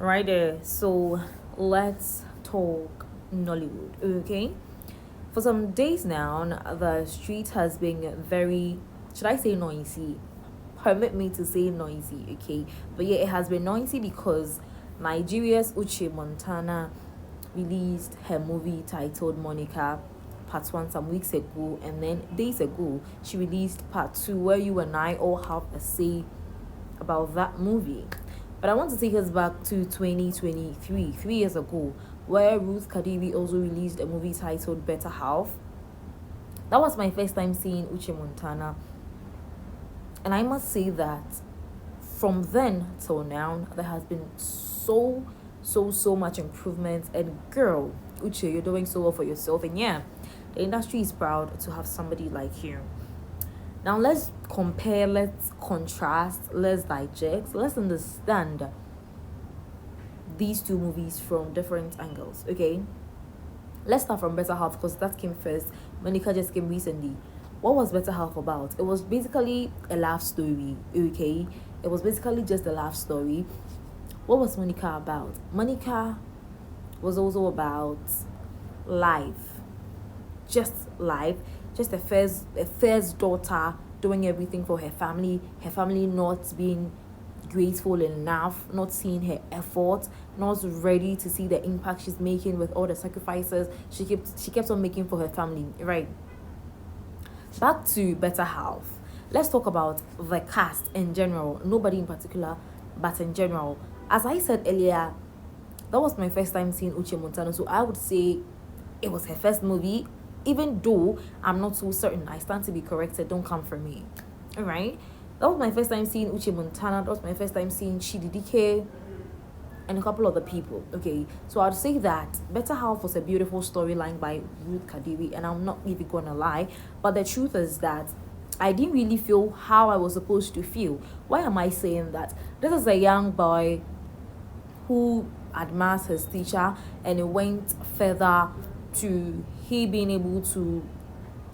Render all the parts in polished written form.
Right there. So let's talk Nollywood, okay? For some days now, the street has been very, should I say noisy? Permit me to say noisy, okay? But yeah, it has been noisy because Nigeria's Uche Montana released her movie titled Monica part 1 some weeks ago, and then days ago she released part 2 where you and I all have a say about that movie. But I want to take us back to 2023, 3 years ago, where Ruth Kadiri also released a movie titled Better Half. That was my first time seeing Uche Montana, and I must say that from then till now, there has been so much improvement. And girl, Uche, you're doing so well for yourself. And yeah, the industry is proud to have somebody like you. Now let's compare, let's contrast, let's digest, let's understand these two movies from different angles, okay? Let's start from Better Half because that came first. Monica just came recently. What was Better Half about? It was basically a love story, okay? It was basically just a love story. What was Monica about? Monica was also about life. Just life. Just a first daughter doing everything for her family not being grateful enough, not seeing her effort, not ready to see the impact she's making with all the sacrifices she kept on making for her family, right? Back to Better Half. Let's talk about the cast in general. Nobody in particular, but in general. As I said earlier, that was my first time seeing Uche Montano, so I would say it was her first movie, even though I'm not so certain. I stand to be corrected, don't come for me. Alright? That was my first time seeing Uche Montana, that was my first time seeing Chididike and a couple other people. Okay, so I'd say that Better Half was a beautiful storyline by Ruth Kadiri, and I'm not even gonna lie, but the truth is that I didn't really feel how I was supposed to feel. Why am I saying that? This is a young boy who admires his teacher, and it went further to he being able to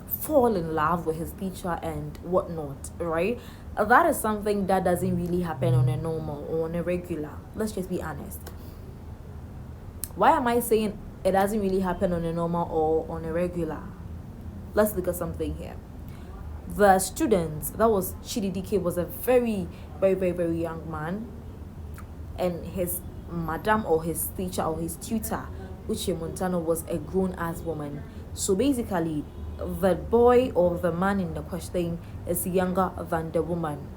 fall in love with his teacher and whatnot, right? That is something that doesn't really happen on a normal or on a regular. Let's just be honest. Why am I saying it doesn't really happen on a normal or on a regular? Let's look at something here. The student, that was Chididike, was a very young man, and his madam or his teacher or his tutor, Uche Montano, was a grown-ass woman. So basically, the boy or the man in the question is younger than the woman.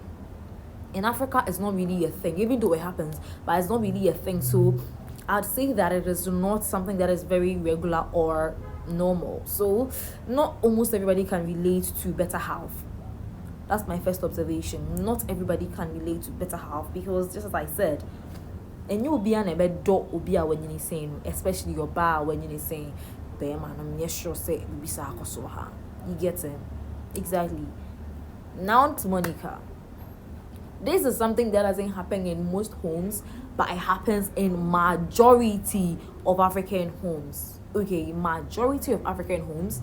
In Africa, it's not really a thing, even though it happens, but it's not really a thing. So I'd say that it is not something that is very regular or normal. So not almost everybody can relate to Better Half. That's my first observation. Not everybody can relate to Better Half because, just as I said, and you will be an bed dog will be when you're saying, especially your bar when you're saying, I'm sure say you get it. Exactly. Now to Monica. This is something that doesn't happen in most homes, but it happens in majority of African homes. Okay, majority of African homes,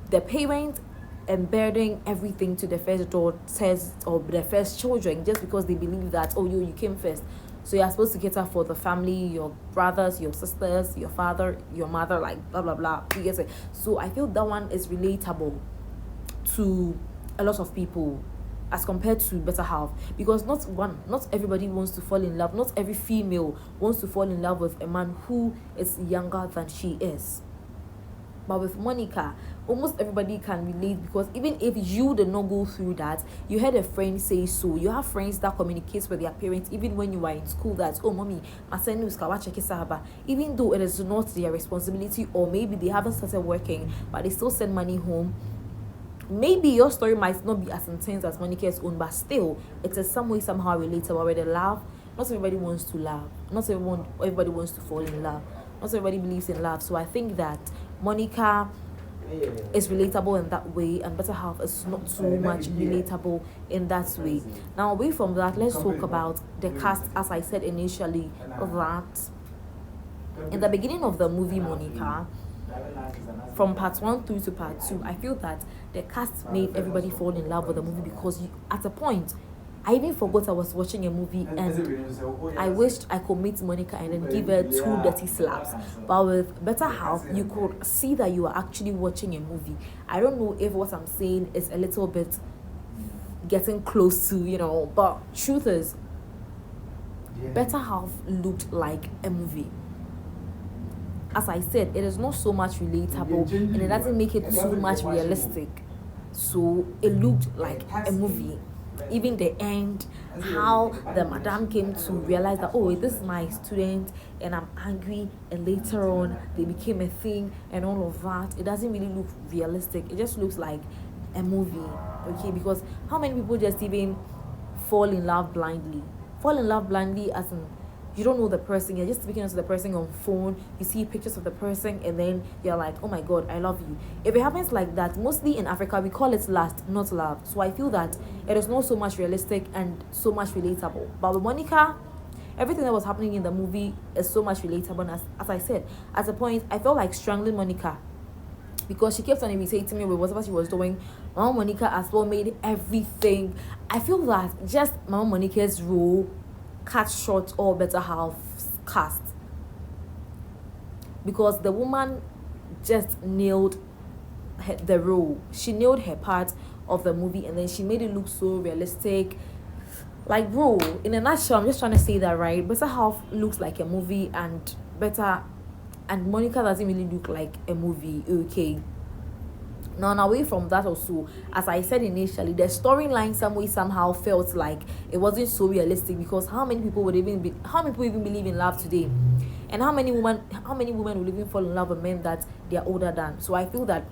the parents embedding everything to the first daughters or the first children just because they believe that, oh, you came first. So you're supposed to cater for the family, your brothers, your sisters, your father, your mother, like blah blah blah. You get it? So I feel that one is relatable to a lot of people as compared to Better Half, because not everybody wants to fall in love. Not every female wants to fall in love with a man who is younger than she is. But with Monica, almost everybody can relate, because even if you did not go through that, you had a friend say so. You have friends that communicate with their parents even when you are in school that, oh mommy, even though it is not their responsibility, or maybe they haven't started working but they still send money home. Maybe your story might not be as intense as Monica's own, but still it is some way somehow relatable. Where the love, not everybody wants to love, not everybody wants to fall in love, not everybody believes in love. So I think that Monica is relatable in that way, and Better Half is not so much relatable in that way. Now, away from that, let's talk about the cast. As I said initially, that in the beginning of the movie Monica, from part 1 through to part 2, I feel that the cast made everybody fall in love with the movie, because at a point I even forgot I was watching a movie, and I wished I could meet Monica and then give her 2 dirty slaps. But with Better Half, you could see that you are actually watching a movie. I don't know if what I'm saying is a little bit getting close to, but truth is, Better Half looked like a movie. As I said, it is not so much relatable and it doesn't make it too much realistic. So it looked like a movie. Even the end, how the madam came to realize that, oh, this is my student and I'm angry, and later on they became a thing and all of that. It doesn't really look realistic. It just looks like a movie, okay? Because how many people just even fall in love blindly? Fall in love blindly as in you don't know the person, you're just speaking to the person on phone, you see pictures of the person, and then you're like, oh my god, I love you. If it happens like that, mostly in Africa, we call it lust, not love. So I feel that it is not so much realistic and so much relatable. But with Monica, everything that was happening in the movie is so much relatable. And as I said, at a point, I felt like strangling Monica because she kept on irritating me with whatever she was doing. Mama Monica as well made everything. I feel that just Mama Monica's role cut short or Better Half cast, because the woman just nailed the role. She nailed her part of the movie, and then she made it look so realistic. Like, bro, in a nutshell, I'm just trying to say that, right? Better Half looks like a movie, and Monica doesn't really look like a movie, okay? Now, away from that also, as I said initially, the storyline somehow felt like it wasn't so realistic, because how many people even believe in love today? And how many women will even fall in love with men that they are older than? So I feel that,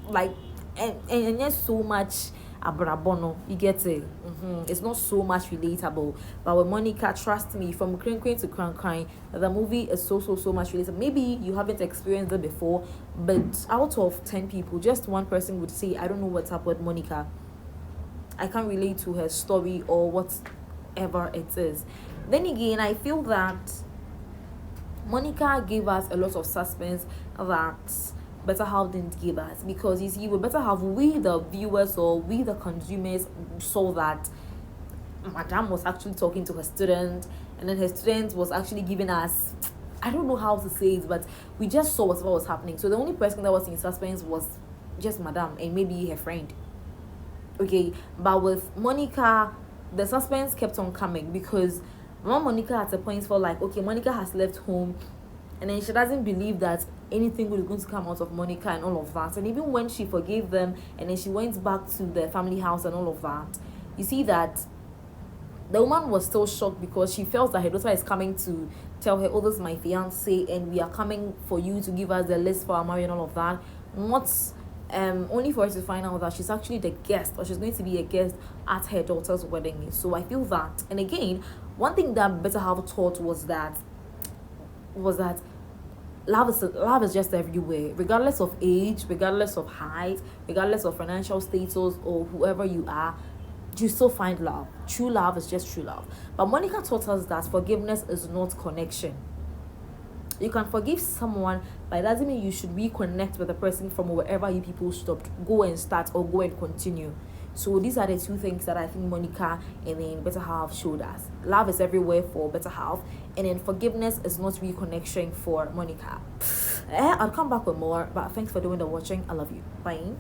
like, and there's so much abrabono, you get it. It's not so much relatable. But with Monica, trust me, from Crin to Cran, the movie is so much relatable. Maybe you haven't experienced it before, but out of 10 people, just one person would say, I don't know what's up with Monica, I can't relate to her story or whatever it is. Then again, I feel that Monica gave us a lot of suspense that Better Half didn't give us, because you see, with Better Half, we the viewers or we the consumers saw that Madame was actually talking to her student, and then her student was actually giving us, I don't know how to say it, but we just saw what was happening. So the only person that was in suspense was just Madame and maybe her friend, okay? But with Monica, the suspense kept on coming, because Mama Monica at a point felt like, okay, Monica has left home, and then she doesn't believe that anything was going to come out of Monica and all of that. And even when she forgave them and then she went back to the family house and all of that, you see that the woman was still shocked, because she felt that her daughter is coming to tell her, oh, this is my fiance and we are coming for you to give us the list for our marriage and all of that. Not only for her to find out that she's actually the guest, or she's going to be a guest at her daughter's wedding. So I feel that, and again, one thing that Better Half taught was that love is just everywhere, regardless of age, regardless of height, regardless of financial status or whoever you are. You still find love. True love is just true love. But Monica taught us that forgiveness is not connection. You can forgive someone, but it doesn't mean you should reconnect with the person from wherever you people stopped. Go and start, or go and continue. So these are the two things that I think Monica and then Better Half showed us. Love is everywhere for Better Half, and then forgiveness is not reconnection for Monica. I'll come back with more, but thanks for doing the watching. I love you. Bye.